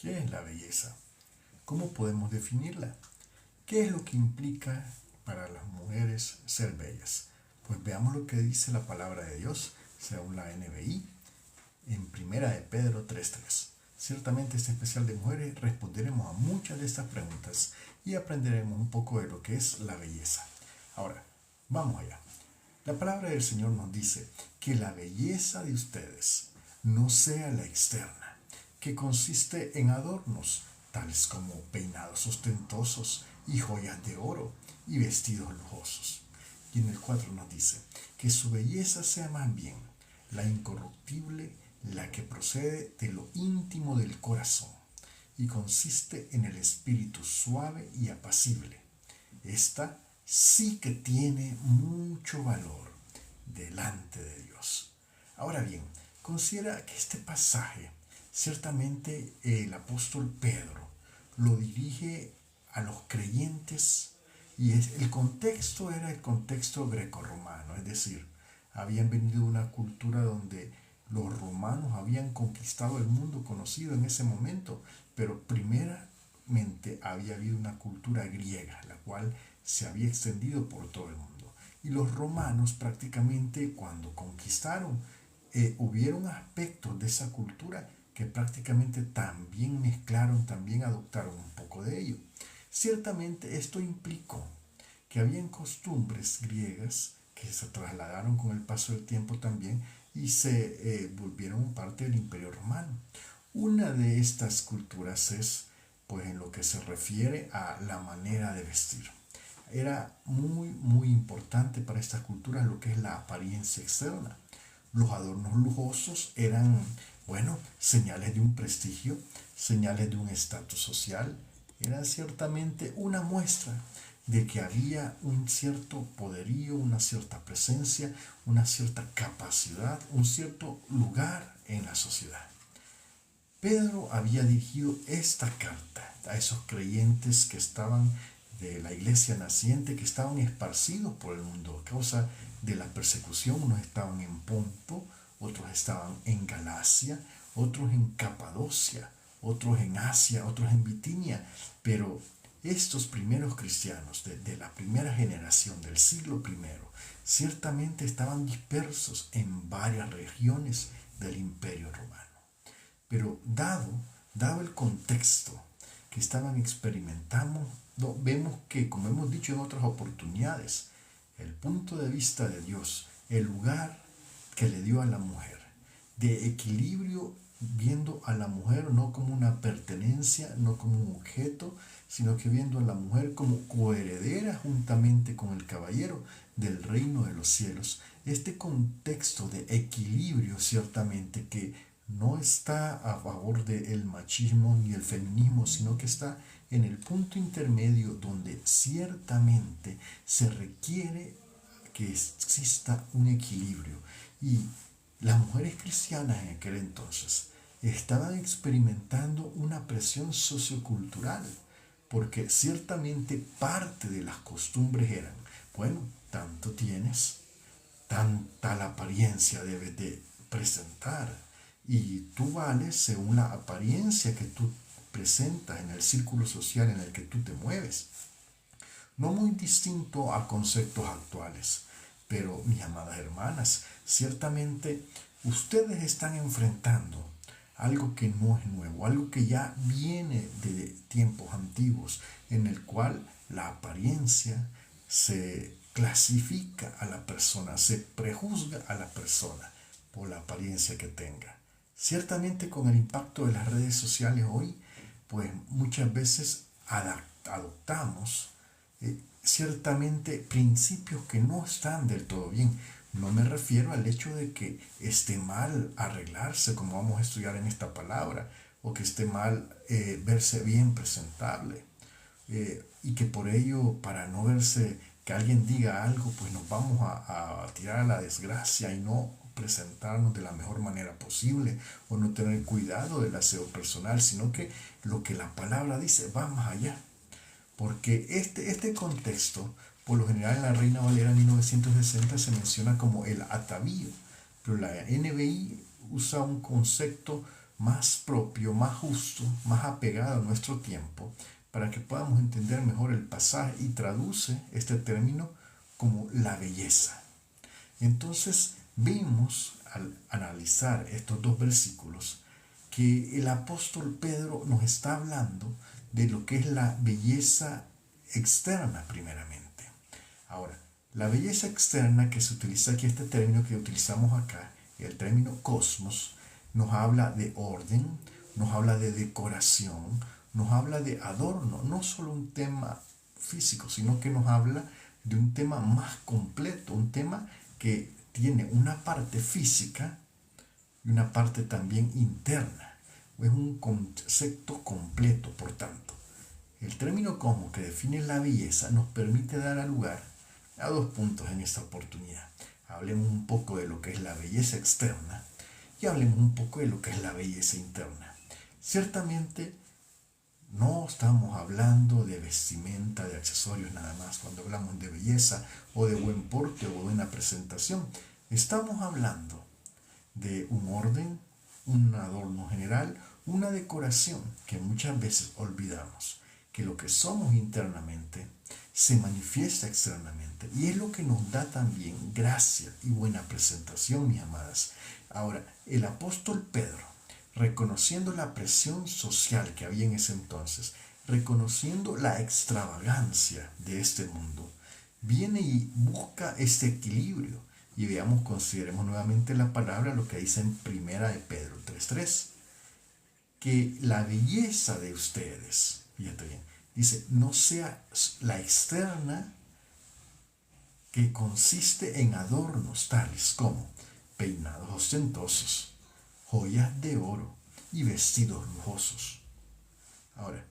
¿Qué es la belleza? ¿Cómo podemos definirla? ¿Qué es lo que implica para las mujeres ser bellas? Pues veamos lo que dice la palabra de Dios, según la NBI, en Primera de Pedro 3:3. Ciertamente este especial de mujeres responderemos a muchas de estas preguntas y aprenderemos un poco de lo que es la belleza. Ahora, vamos allá. La palabra del Señor nos dice que la belleza de ustedes no sea la externa, que consiste en adornos, tales como peinados ostentosos y joyas de oro y vestidos lujosos. Y en el 4 nos dice que su belleza sea más bien la incorruptible, la que procede de lo íntimo del corazón y consiste en el espíritu suave y apacible. Esta sí que tiene mucho valor delante de Dios. Ahora bien, considera que este pasaje, ciertamente el apóstol Pedro lo dirige a los creyentes y el contexto era el contexto grecorromano, es decir, habían venido de una cultura donde los romanos habían conquistado el mundo conocido en ese momento, pero primeramente había habido una cultura griega, la cual se había extendido por todo el mundo. Y los romanos prácticamente cuando conquistaron, hubieron aspectos de esa cultura que prácticamente también mezclaron, también adoptaron un poco de ello. Ciertamente esto implicó que habían costumbres griegas que se trasladaron con el paso del tiempo también y se volvieron parte del Imperio Romano. Una de estas culturas es, pues, en lo que se refiere a la manera de vestir. Era muy importante para estas culturas lo que es la apariencia externa. Los adornos lujosos eran, bueno, señales de un prestigio, señales de un estatus social. Eran ciertamente una muestra de que había un cierto poderío, una cierta presencia, una cierta capacidad, un cierto lugar en la sociedad. Pedro había dirigido esta carta a esos creyentes que estaban de la iglesia naciente, que estaban esparcidos por el mundo a causa de la persecución. Unos estaban en Ponto, otros estaban en Galacia, otros en Capadocia, otros en Asia, otros en Bitinia, pero estos primeros cristianos de la primera generación del siglo primero ciertamente estaban dispersos en varias regiones del Imperio Romano. Pero dado el contexto que estaban experimentando, vemos que, como hemos dicho en otras oportunidades, el punto de vista de Dios, el lugar que le dio a la mujer, de equilibrio, viendo a la mujer no como una pertenencia, no como un objeto, sino que viendo a la mujer como coheredera juntamente con el caballero del reino de los cielos. Este contexto de equilibrio ciertamente que no está a favor del machismo ni el feminismo, sino que está en el punto intermedio donde ciertamente se requiere que exista un equilibrio. Y las mujeres cristianas en aquel entonces estaban experimentando una presión sociocultural, porque ciertamente parte de las costumbres eran, bueno, tanto tienes, tanta la apariencia debes de presentar, y tú vales según la apariencia que tú presentas en el círculo social en el que tú te mueves. No muy distinto a conceptos actuales, pero mis amadas hermanas, ciertamente ustedes están enfrentando algo que no es nuevo, algo que ya viene de tiempos antiguos, en el cual la apariencia se clasifica a la persona, se prejuzga a la persona por la apariencia que tenga. Ciertamente con el impacto de las redes sociales hoy, pues muchas veces adoptamos ciertamente principios que no están del todo bien. No me refiero al hecho de que esté mal arreglarse, como vamos a estudiar en esta palabra, o que esté mal verse bien presentable, y que por ello, para no verse, que alguien diga algo, pues nos vamos a tirar a la desgracia y no presentarnos de la mejor manera posible, o no tener cuidado del aseo personal, sino que lo que la palabra dice va más allá. Porque este contexto, por lo general en la Reina Valera 1960 se menciona como el atavío, pero la NBI usa un concepto más propio, más justo, más apegado a nuestro tiempo, para que podamos entender mejor el pasaje, y traduce este término como la belleza. Entonces vimos al analizar estos dos versículos que el apóstol Pedro nos está hablando de lo que es la belleza externa primeramente. Ahora, la belleza externa que se utiliza aquí, este término que utilizamos acá, el término cosmos, nos habla de orden, nos habla de decoración, nos habla de adorno, no solo un tema físico, sino que nos habla de un tema más completo, un tema que tiene una parte física y una parte también interna. Es un concepto completo, por tanto. El término como que define la belleza nos permite dar lugar a dos puntos en esta oportunidad. Hablemos un poco de lo que es la belleza externa y hablemos un poco de lo que es la belleza interna. Ciertamente no estamos hablando de vestimenta, de accesorios nada más cuando hablamos de belleza o de buen porte o buena presentación. Estamos hablando de un orden, un adorno general, una decoración que muchas veces olvidamos, que lo que somos internamente se manifiesta externamente, y es lo que nos da también gracia y buena presentación, mis amadas. Ahora, el apóstol Pedro, reconociendo la presión social que había en ese entonces, reconociendo la extravagancia de este mundo, viene y busca este equilibrio. Y veamos, consideremos nuevamente la palabra, lo que dice en primera de Pedro 3:3, que la belleza de ustedes, fíjate bien, dice, no sea la externa, que consiste en adornos tales como peinados ostentosos, joyas de oro y vestidos lujosos. Ahora,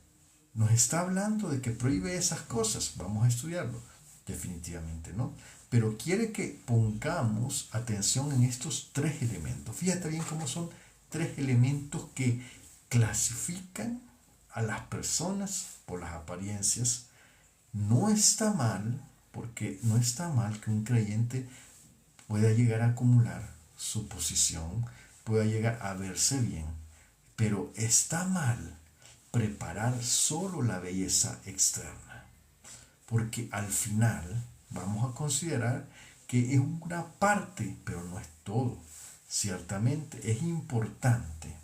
nos está hablando de que prohíbe esas cosas. Vamos a estudiarlo. Definitivamente no. Pero quiere que pongamos atención en estos tres elementos. Fíjate bien cómo son tres elementos que clasifican a las personas por las apariencias. No está mal, porque no está mal que un creyente pueda llegar a acumular su posición, pueda llegar a verse bien, pero está mal preparar solo la belleza externa, porque al final vamos a considerar que es una parte, pero no es todo. Ciertamente es importante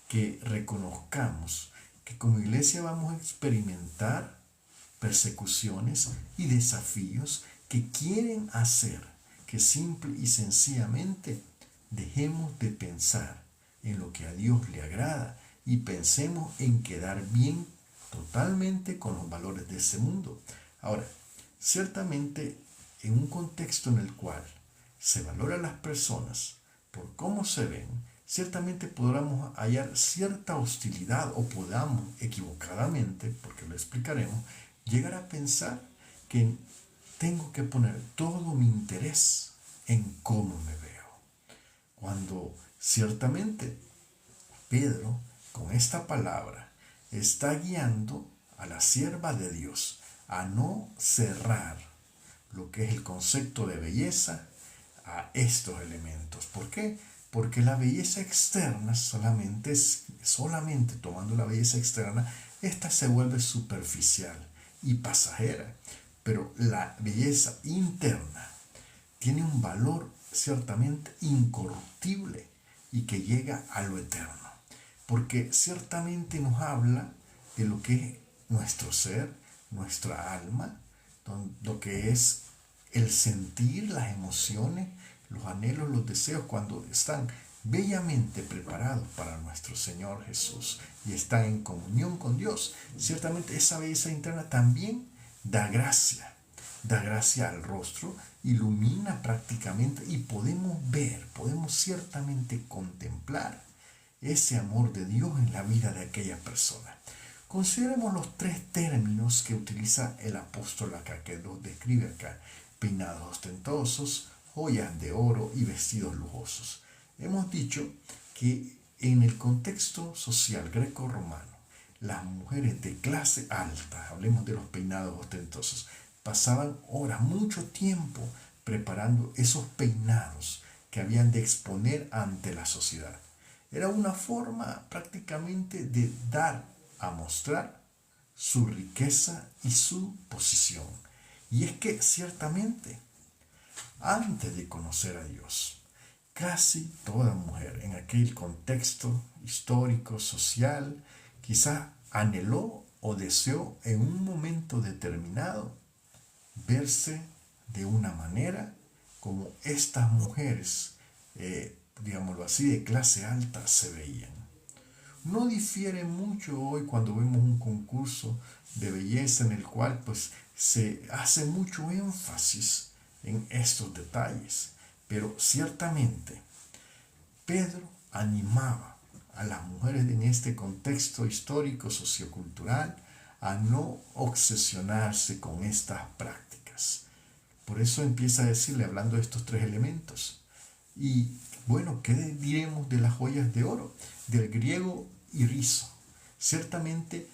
que reconozcamos que como iglesia vamos a experimentar persecuciones y desafíos que quieren hacer que simple y sencillamente dejemos de pensar en lo que a Dios le agrada y pensemos en quedar bien totalmente con los valores de este mundo. Ahora, ciertamente en un contexto en el cual se valora a las personas por cómo se ven, ciertamente podamos hallar cierta hostilidad, o podamos equivocadamente, porque lo explicaremos, llegar a pensar que tengo que poner todo mi interés en cómo me veo. Cuando ciertamente Pedro, con esta palabra, está guiando a la sierva de Dios a no cerrar lo que es el concepto de belleza a estos elementos. ¿Por qué? Porque la belleza externa, solamente tomando la belleza externa, esta se vuelve superficial y pasajera. Pero la belleza interna tiene un valor ciertamente incorruptible y que llega a lo eterno. Porque ciertamente nos habla de lo que es nuestro ser, nuestra alma, lo que es el sentir, las emociones, los anhelos, los deseos, cuando están bellamente preparados para nuestro Señor Jesús y están en comunión con Dios. Ciertamente esa belleza interna también da gracia al rostro, ilumina prácticamente, y podemos ver, podemos ciertamente contemplar ese amor de Dios en la vida de aquella persona. Consideremos los tres términos que utiliza el apóstol acá, que los describe acá: peinados ostentosos, joyas de oro y vestidos lujosos. Hemos dicho que en el contexto social greco-romano, las mujeres de clase alta, hablemos de los peinados ostentosos, pasaban horas, mucho tiempo preparando esos peinados que habían de exponer ante la sociedad. Era una forma prácticamente de dar a mostrar su riqueza y su posición. Y es que ciertamente, antes de conocer a Dios, casi toda mujer en aquel contexto histórico, social, quizá anheló o deseó en un momento determinado verse de una manera como estas mujeres, digámoslo así, de clase alta se veían. No difiere mucho hoy cuando vemos un concurso de belleza en el cual pues se hace mucho énfasis en estos detalles, pero ciertamente Pedro animaba a las mujeres en este contexto histórico sociocultural a no obsesionarse con estas prácticas. Por eso empieza a decirle, hablando de estos tres elementos. Y bueno, ¿qué diremos de las joyas de oro? Del griego irizo. Ciertamente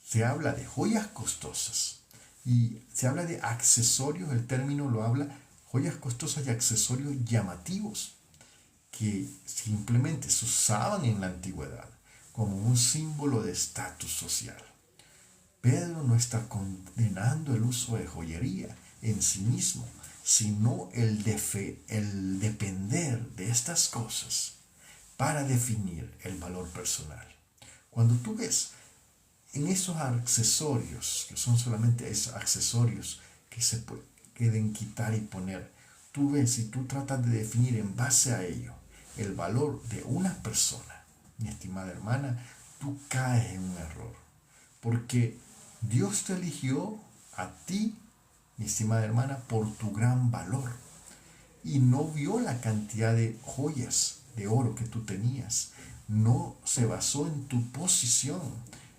se habla de joyas costosas y se habla de accesorios, el término lo habla, joyas costosas y accesorios llamativos que simplemente se usaban en la antigüedad como un símbolo de estatus social. Pedro no está condenando el uso de joyería en sí mismo, sino el depender de estas cosas para definir el valor personal. Cuando tú ves en esos accesorios, que son solamente esos accesorios que se pueden quitar y poner, tú ves y tú tratas de definir en base a ello el valor de una persona, mi estimada hermana, tú caes en un error. Porque Dios te eligió a ti, mi estimada hermana, por tu gran valor. Y no vio la cantidad de joyas de oro que tú tenías. No se basó en tu posición.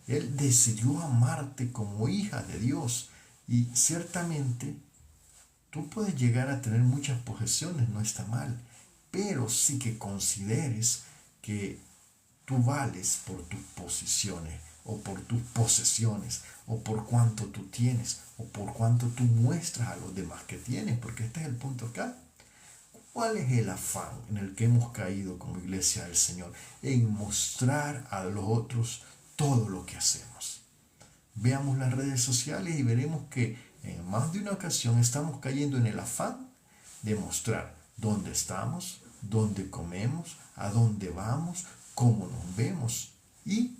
Él decidió amarte como hija de Dios. Y ciertamente tú puedes llegar a tener muchas posesiones, no está mal. Pero sí que consideres que tú vales por tus posiciones o por tus posesiones o por cuánto tú tienes o por cuánto tú muestras a los demás que tienes, porque este es el punto acá. ¿Cuál es el afán en el que hemos caído como iglesia del Señor? En mostrar a los otros todo lo que hacemos. Veamos las redes sociales y veremos que en más de una ocasión estamos cayendo en el afán de mostrar dónde estamos, dónde comemos, a dónde vamos, cómo nos vemos. Y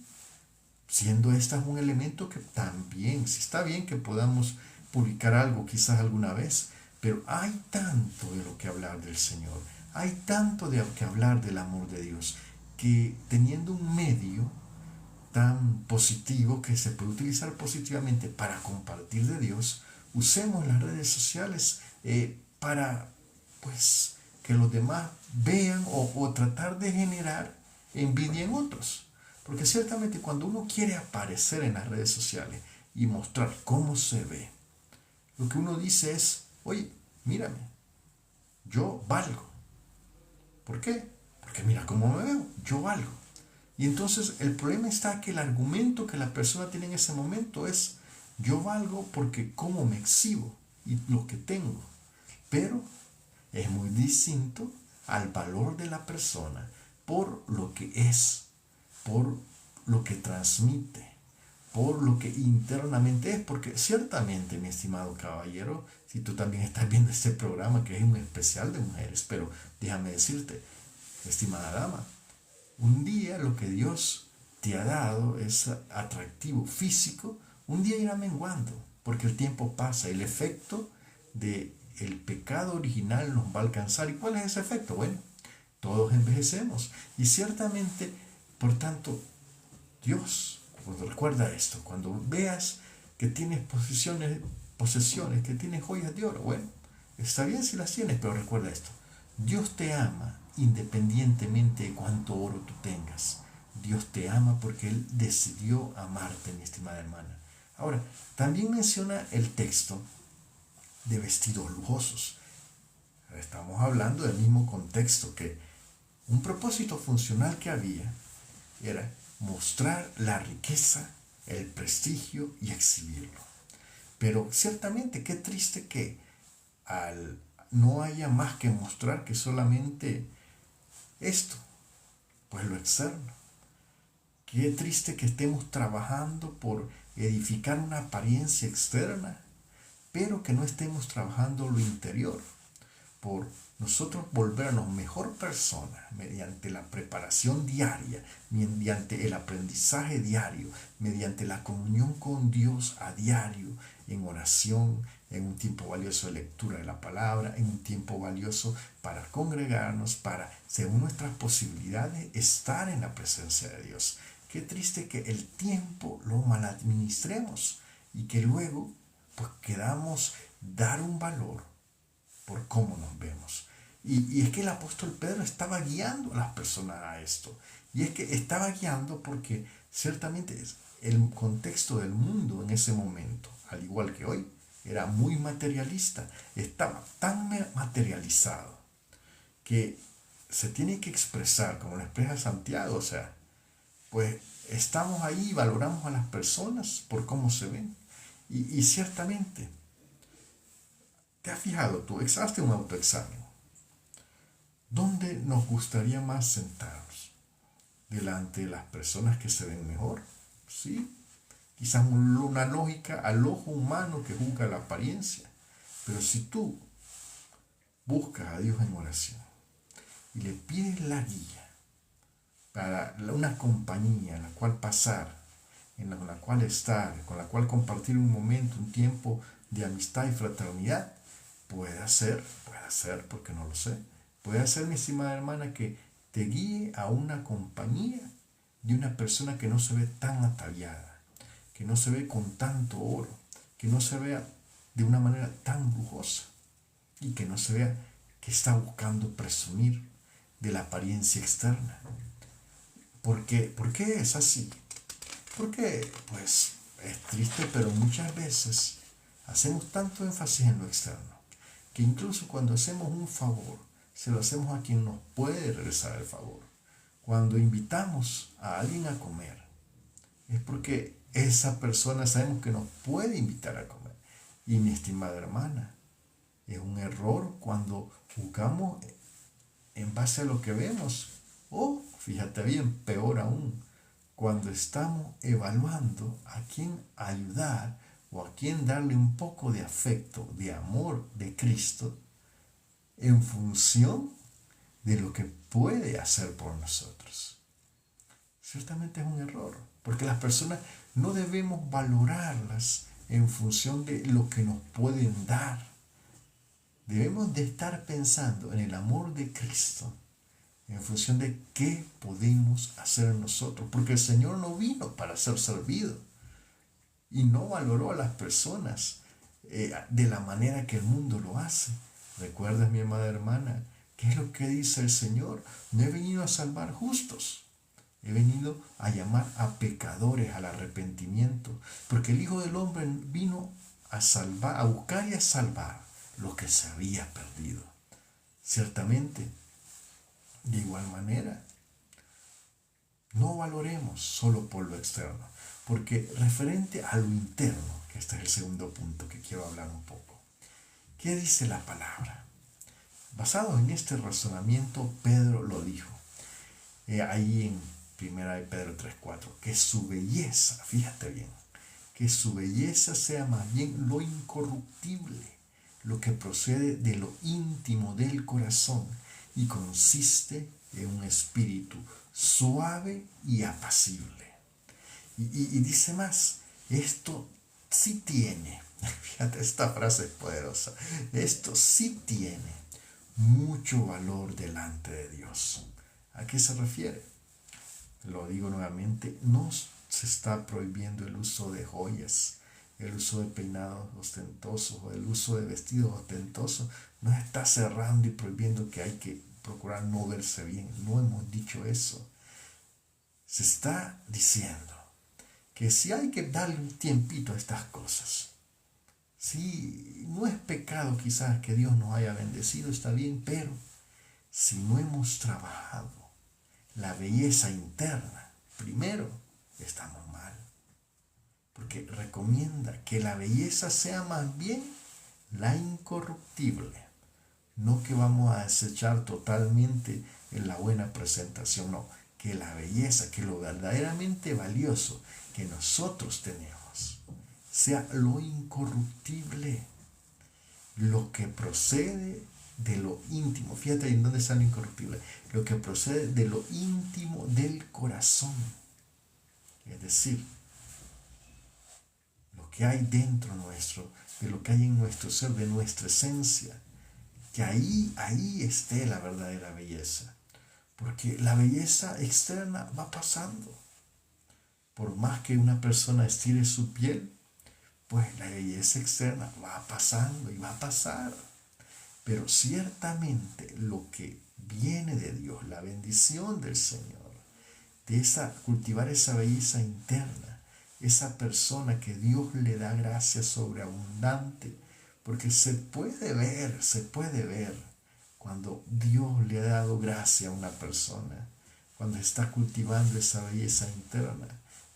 siendo esta un elemento que también, si está bien que podamos publicar algo quizás alguna vez, pero hay tanto de lo que hablar del Señor, hay tanto de que hablar del amor de Dios, que teniendo un medio tan positivo que se puede utilizar positivamente para compartir de Dios, usemos las redes sociales para pues que los demás vean o tratar de generar envidia en otros. Porque ciertamente cuando uno quiere aparecer en las redes sociales y mostrar cómo se ve, lo que uno dice es, oye, mírame, yo valgo. ¿Por qué? Porque mira cómo me veo, yo valgo. Y entonces el problema está que el argumento que la persona tiene en ese momento es, yo valgo porque cómo me exhibo y lo que tengo. Pero es muy distinto al valor de la persona por lo que es, por lo que transmite, por lo que internamente es, porque ciertamente, mi estimado caballero, si tú también estás viendo este programa que es un especial de mujeres, pero déjame decirte, estimada dama, un día lo que Dios te ha dado es atractivo físico, un día irá menguando, porque el tiempo pasa, el efecto de el pecado original nos va a alcanzar. ¿Y cuál es ese efecto? Bueno, todos envejecemos. Y ciertamente, por tanto, Dios, pues recuerda esto, cuando veas que tienes posesiones, que tienes joyas de oro, bueno, está bien si las tienes, pero recuerda esto, Dios te ama independientemente de cuánto oro tú tengas. Dios te ama porque Él decidió amarte, mi estimada hermana. Ahora, también menciona el texto de vestidos lujosos. Estamos hablando del mismo contexto, que un propósito funcional que había era mostrar la riqueza, el prestigio y exhibirlo. Pero ciertamente qué triste que no haya más que mostrar que solamente esto, Pues lo externo. Qué triste que estemos trabajando por edificar una apariencia externa, pero que no estemos trabajando lo interior, por nosotros volvernos mejor persona mediante la preparación diaria, mediante el aprendizaje diario, mediante la comunión con Dios a diario, en oración, en un tiempo valioso de lectura de la palabra, en un tiempo valioso para congregarnos, para, según nuestras posibilidades, estar en la presencia de Dios. Qué triste que el tiempo lo maladministremos y que luego pues queramos dar un valor por cómo nos vemos. Y es que el apóstol Pedro estaba guiando a las personas a esto. Y es que estaba guiando porque ciertamente el contexto del mundo en ese momento, al igual que hoy, era muy materialista. Estaba tan materializado que se tiene que expresar, como lo expresa Santiago, o sea, pues estamos ahí y valoramos a las personas por cómo se ven. Y ciertamente, ¿te has fijado tú? Hazte un autoexamen. ¿Dónde nos gustaría más sentarnos? ¿Delante de las personas que se ven mejor? Sí, quizás una lógica al ojo humano que juzga la apariencia. Pero si tú buscas a Dios en oración y le pides la guía para una compañía en la cual pasar, en la cual estar, con la cual compartir un momento, un tiempo de amistad y fraternidad, puede ser, porque no lo sé, puede ser, mi estimada hermana, que te guíe a una compañía de una persona que no se ve tan ataviada, que no se ve con tanto oro, que no se vea de una manera tan lujosa y que no se vea que está buscando presumir de la apariencia externa. ¿Por qué es así? Porque, pues, es triste, pero muchas veces hacemos tanto énfasis en lo externo que incluso cuando hacemos un favor, se lo hacemos a quien nos puede regresar el favor. Cuando invitamos a alguien a comer, es porque esa persona sabemos que nos puede invitar a comer. Y mi estimada hermana, es un error cuando juzgamos en base a lo que vemos. O, fíjate bien, peor aún, cuando estamos evaluando a quién ayudar o a quién darle un poco de afecto, de amor de Cristo, en función de lo que puede hacer por nosotros. Ciertamente es un error, porque las personas no debemos valorarlas en función de lo que nos pueden dar. Debemos de estar pensando en el amor de Cristo en función de qué podemos hacer nosotros, porque el Señor no vino para ser servido y no valoró a las personas de la manera que el mundo lo hace. ¿Recuerdas, mi amada hermana, qué es lo que dice el Señor? No he venido a salvar justos, he venido a llamar a pecadores al arrepentimiento, porque el Hijo del Hombre vino a salvar, a buscar y a salvar lo que se había perdido. Ciertamente, de igual manera, no valoremos solo por lo externo, porque referente a lo interno, que este es el segundo punto que quiero hablar un poco, ¿qué dice la palabra? Basado en este razonamiento, Pedro lo dijo, ahí en 1 Pedro 3:4, que su belleza, fíjate bien, que su belleza sea más bien lo incorruptible, lo que procede de lo íntimo del corazón y consiste en un espíritu suave y apacible. Y dice más, esto sí tiene, fíjate, esta frase es poderosa, esto sí tiene mucho valor delante de Dios. ¿A qué se refiere? Lo digo nuevamente, no se está prohibiendo el uso de joyas, el uso de peinados ostentosos o el uso de vestidos ostentosos. No está cerrando y prohibiendo que hay que procurar no verse bien. No hemos dicho eso. Se está diciendo que si hay que darle un tiempito a estas cosas, si no es pecado quizás que Dios nos haya bendecido, está bien, pero si no hemos trabajado la belleza interna, primero estamos mal. Porque recomienda que la belleza sea más bien la incorruptible, no que vamos a desechar totalmente en la buena presentación, no, que la belleza, que lo verdaderamente valioso que nosotros tenemos, sea lo incorruptible, lo que procede de lo íntimo. Fíjate en dónde está lo incorruptible. Lo que procede de lo íntimo del corazón. Es decir, lo que hay dentro nuestro, de lo que hay en nuestro ser, de nuestra esencia. Que ahí esté la verdadera belleza. Porque la belleza externa va pasando. Por más que una persona estire su piel, pues la belleza externa va pasando y va a pasar. Pero ciertamente lo que viene de Dios, la bendición del Señor, de cultivar esa belleza interna, esa persona que Dios le da gracia sobreabundante, porque se puede ver cuando Dios le ha dado gracia a una persona, cuando está cultivando esa belleza interna.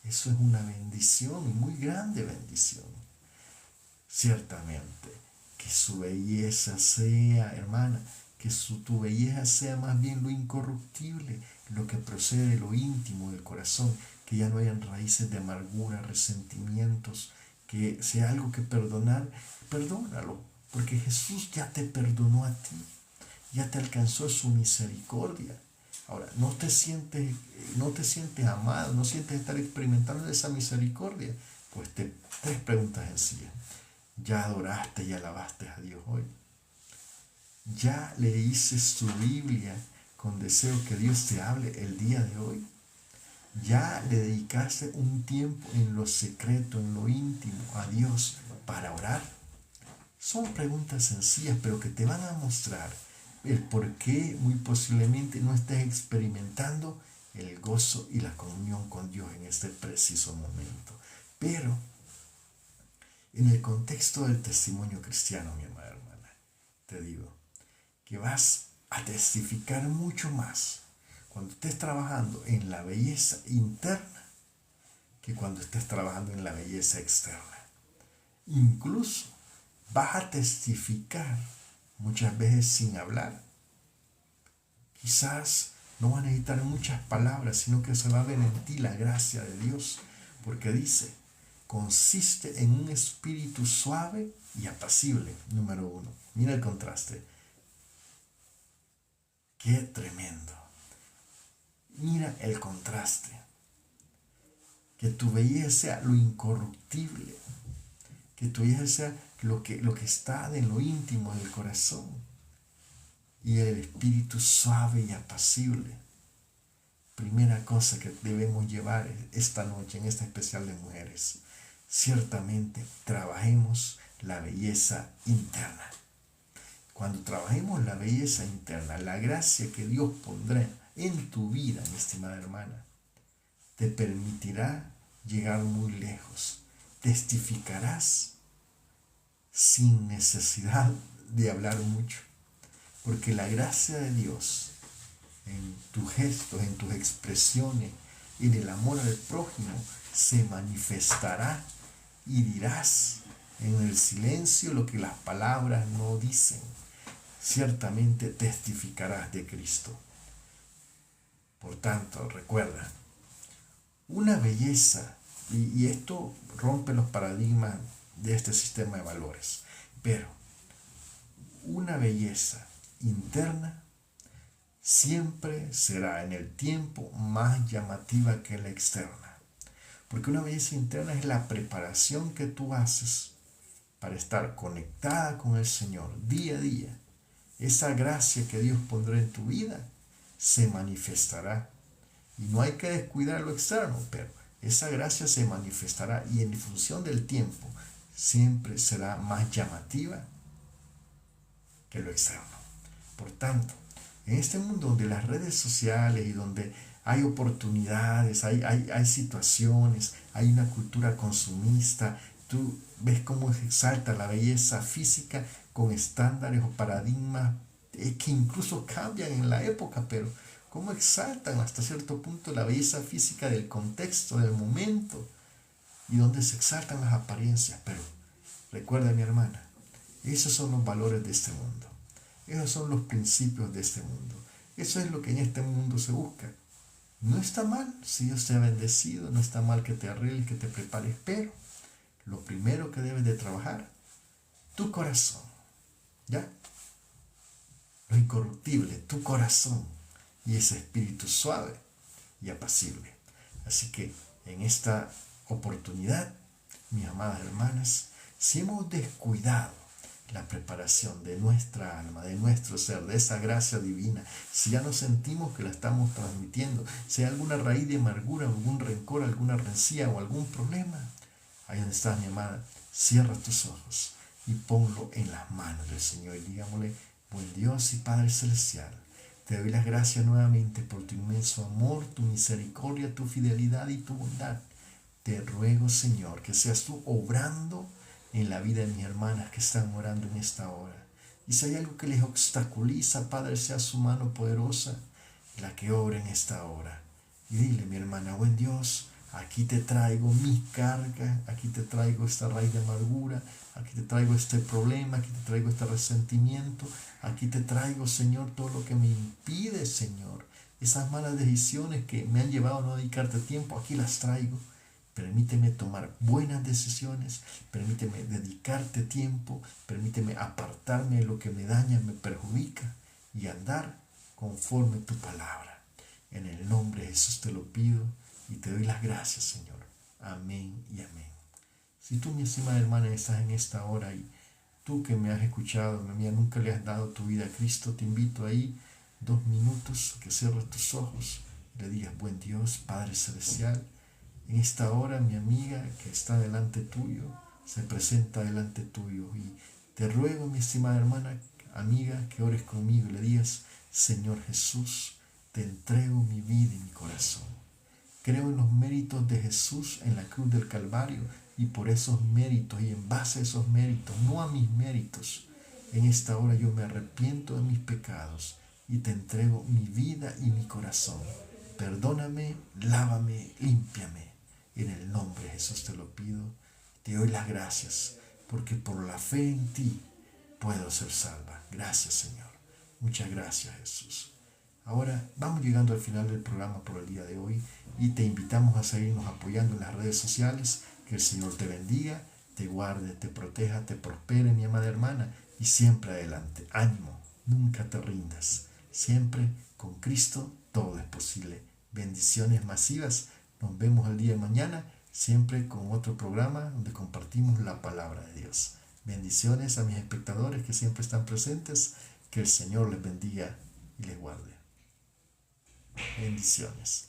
Eso es una bendición, y muy grande bendición. Ciertamente, que su belleza sea, hermana, que tu belleza sea más bien lo incorruptible, lo que procede de lo íntimo del corazón, que ya no hayan raíces de amargura, resentimientos, que sea algo que perdonar, perdónalo, porque Jesús ya te perdonó a ti, ya te alcanzó su misericordia. Ahora, no te sientes amado, no sientes estar experimentando esa misericordia. Pues tres preguntas sencillas. ¿Ya adoraste y alabaste a Dios hoy? ¿Ya leíces tu Biblia con deseo que Dios te hable el día de hoy? ¿Ya le dedicaste un tiempo en lo secreto, en lo íntimo a Dios para orar? Son preguntas sencillas, pero que te van a mostrar el por qué muy posiblemente no estés experimentando el gozo y la comunión con Dios en este preciso momento. Pero en el contexto del testimonio cristiano, mi amada hermana, te digo que vas a testificar mucho más cuando estés trabajando en la belleza interna que cuando estés trabajando en la belleza externa. Incluso vas a testificar muchas veces sin hablar. Quizás no van a necesitar muchas palabras, sino que se va a ver en ti la gracia de Dios, porque dice, consiste en un espíritu suave y apacible, número 1. Mira el contraste. Qué tremendo. Mira el contraste. Que tu belleza sea lo incorruptible, que tu belleza sea lo que está en lo íntimo del corazón, y el espíritu suave y apacible. Primera cosa que debemos llevar esta noche en esta especial de mujeres. Ciertamente trabajemos la belleza interna. Cuando trabajemos la belleza interna, la gracia que Dios pondrá en tu vida, mi estimada hermana, te permitirá llegar muy lejos. Testificarás sin necesidad de hablar mucho, porque la gracia de Dios en tus gestos, en tus expresiones, en el amor al prójimo, se manifestará, y dirás en el silencio lo que las palabras no dicen. Ciertamente testificarás de Cristo. Por tanto, recuerda, una belleza, y esto rompe los paradigmas de este sistema de valores, pero una belleza interna siempre será en el tiempo más llamativa que la externa. Porque una belleza interna es la preparación que tú haces para estar conectada con el Señor día a día. Esa gracia que Dios pondrá en tu vida se manifestará. Y no hay que descuidar lo externo, pero esa gracia se manifestará, y en función del tiempo siempre será más llamativa que lo externo. Por tanto, en este mundo donde las redes sociales y donde hay oportunidades, hay situaciones, hay una cultura consumista, tú ves cómo se exalta la belleza física con estándares o paradigmas que incluso cambian en la época, pero cómo exaltan hasta cierto punto la belleza física del contexto, del momento, y donde se exaltan las apariencias. Pero recuerda, mi hermana, esos son los valores de este mundo. Esos son los principios de este mundo. Eso es lo que en este mundo se busca. No está mal si Dios te ha bendecido, no está mal que te arregles, que te prepares, pero lo primero que debes de trabajar, tu corazón, ¿ya? Lo incorruptible, tu corazón y ese espíritu suave y apacible. Así que en esta oportunidad, mis amadas hermanas, si hemos descuidado la preparación de nuestra alma, de nuestro ser, de esa gracia divina, si ya no sentimos que la estamos transmitiendo, si hay alguna raíz de amargura, algún rencor, alguna rencilla o algún problema, ahí donde estás, mi amada, cierra tus ojos y ponlo en las manos del Señor y digámosle: buen Dios y Padre Celestial, te doy las gracias nuevamente por tu inmenso amor, tu misericordia, tu fidelidad y tu bondad. Te ruego, Señor, que seas tú obrando en la vida de mis hermanas que están orando en esta hora. Y si hay algo que les obstaculiza, Padre, sea su mano poderosa la que obra en esta hora. Y dile, mi hermana: buen Dios, aquí te traigo mi carga, aquí te traigo esta raíz de amargura, aquí te traigo este problema, aquí te traigo este resentimiento, aquí te traigo, Señor, todo lo que me impide, Señor, esas malas decisiones que me han llevado a no dedicarte tiempo, aquí las traigo. Permíteme tomar buenas decisiones, permíteme dedicarte tiempo, permíteme apartarme de lo que me daña, me perjudica y andar conforme tu palabra. En el nombre de Jesús te lo pido y te doy las gracias, Señor. Amén y amén. Si tú, mi estimada hermana, estás en esta hora y tú que me has escuchado, mi amiga, nunca le has dado tu vida a Cristo, te invito ahí 2 minutos, que cierres tus ojos y le digas: buen Dios, Padre Celestial, en esta hora mi amiga que está delante tuyo, se presenta delante tuyo y te ruego, mi estimada hermana, amiga, que ores conmigo y le digas: Señor Jesús, te entrego mi vida y mi corazón. Creo en los méritos de Jesús en la cruz del Calvario y por esos méritos y en base a esos méritos, no a mis méritos, en esta hora yo me arrepiento de mis pecados y te entrego mi vida y mi corazón. Perdóname, lávame, límpiame. En el nombre de Jesús te lo pido. Te doy las gracias porque por la fe en ti puedo ser salva. Gracias, Señor. Muchas gracias, Jesús. Ahora vamos llegando al final del programa por el día de hoy y te invitamos a seguirnos apoyando en las redes sociales. Que el Señor te bendiga, te guarde, te proteja, te prospere, mi amada hermana, y siempre adelante. Ánimo, nunca te rindas. Siempre con Cristo todo es posible. Bendiciones masivas. Nos vemos el día de mañana, siempre con otro programa donde compartimos la palabra de Dios. Bendiciones a mis espectadores que siempre están presentes. Que el Señor les bendiga y les guarde. Bendiciones.